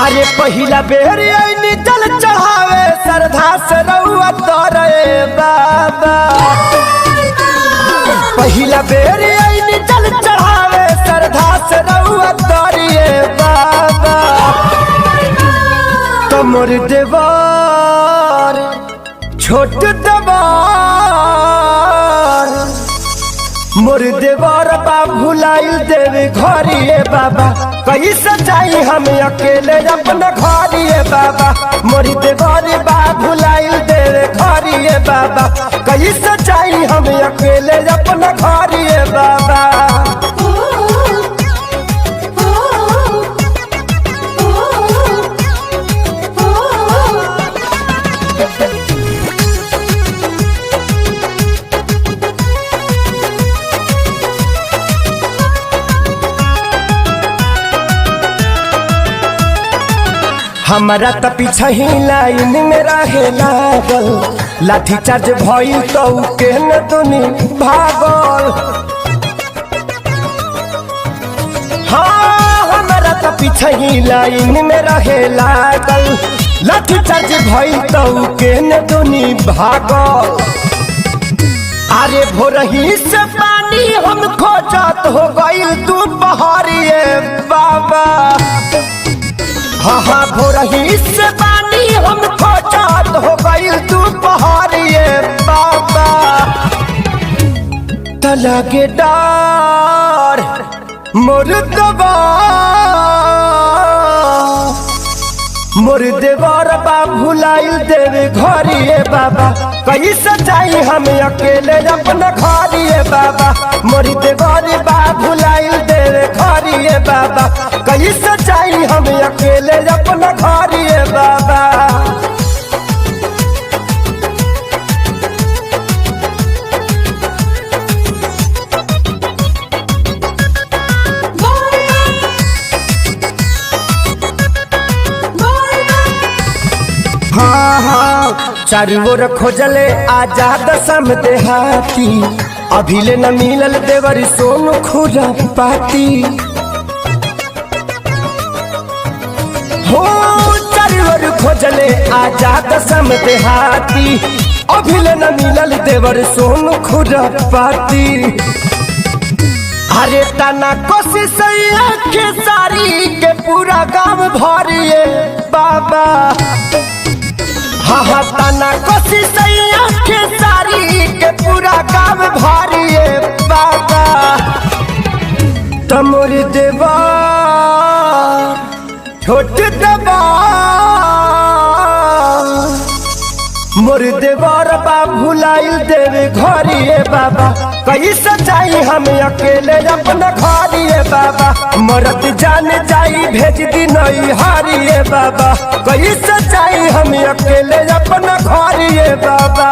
अरे पहिला बेर आईनी जल चढ़ावे श्रद्धा से रउआ तोरे बाबा। पहिला बेर आईनी जल चढ़ावे श्रद्धा से रउआ तोरे बाबा। तमोर देवार छोट देवार मोर देवर बा भुलाइल देवे घरिए बाबा। कैसे जाई हम अकेले अपना घरिए बाबा। मोर देवर बा भुलाइल देवे घरिए बाबा। कैसे जाई हम अकेले अपना घरिए बाबा। हमारा त पीछा ही लाइन में रहे लागल। लाठी चार्ज भइल तो के न दुनी भागल। हाँ हमारा त पीछा ही लाइन में रहे लागल। लाठी चार्ज भइल तो के न दुनी भागल। अरे भोरही से पानी हम खोजत हो गइल तू बहरिए बाबा। हाँ भोरही से पानी हम खोजत हो गइल तू बहरिए बाबा। तलगे डार मोर देवर बा भुलाइल देवे घरिए बाबा। कैसे जाई हम अकेले अपना घरिए बाबा। मोर देवर बा भुलाइल देवे घरिए बाबा। कैसे जाई हम अकेले अपना घरिए बाबा। चारू ओर खोजले आजाद सम देहाती। अभिले न मिलल देवर सोनू खुरा पाती। हो चारू ओर खोजले आजाद सम देहाती। अभिले न मिलल देवर सोनू खुरा पाती। अरे तना कोशिश के सारी के पूरा गांव भरिए बाबा। हाँ तना कोशिश के सारी के पूरा गांव भरिए बाबा। तमोर देवा छोट देवा मोर देवर बा भुलाइल देवे घरिए बाबा। कैसे जाई हम अकेले अपना घरिए बाबा। मरत जान जाई भेज दी नई हारिए बाबा। कैसे जाई हम अकेले अपना घरिए बाबा।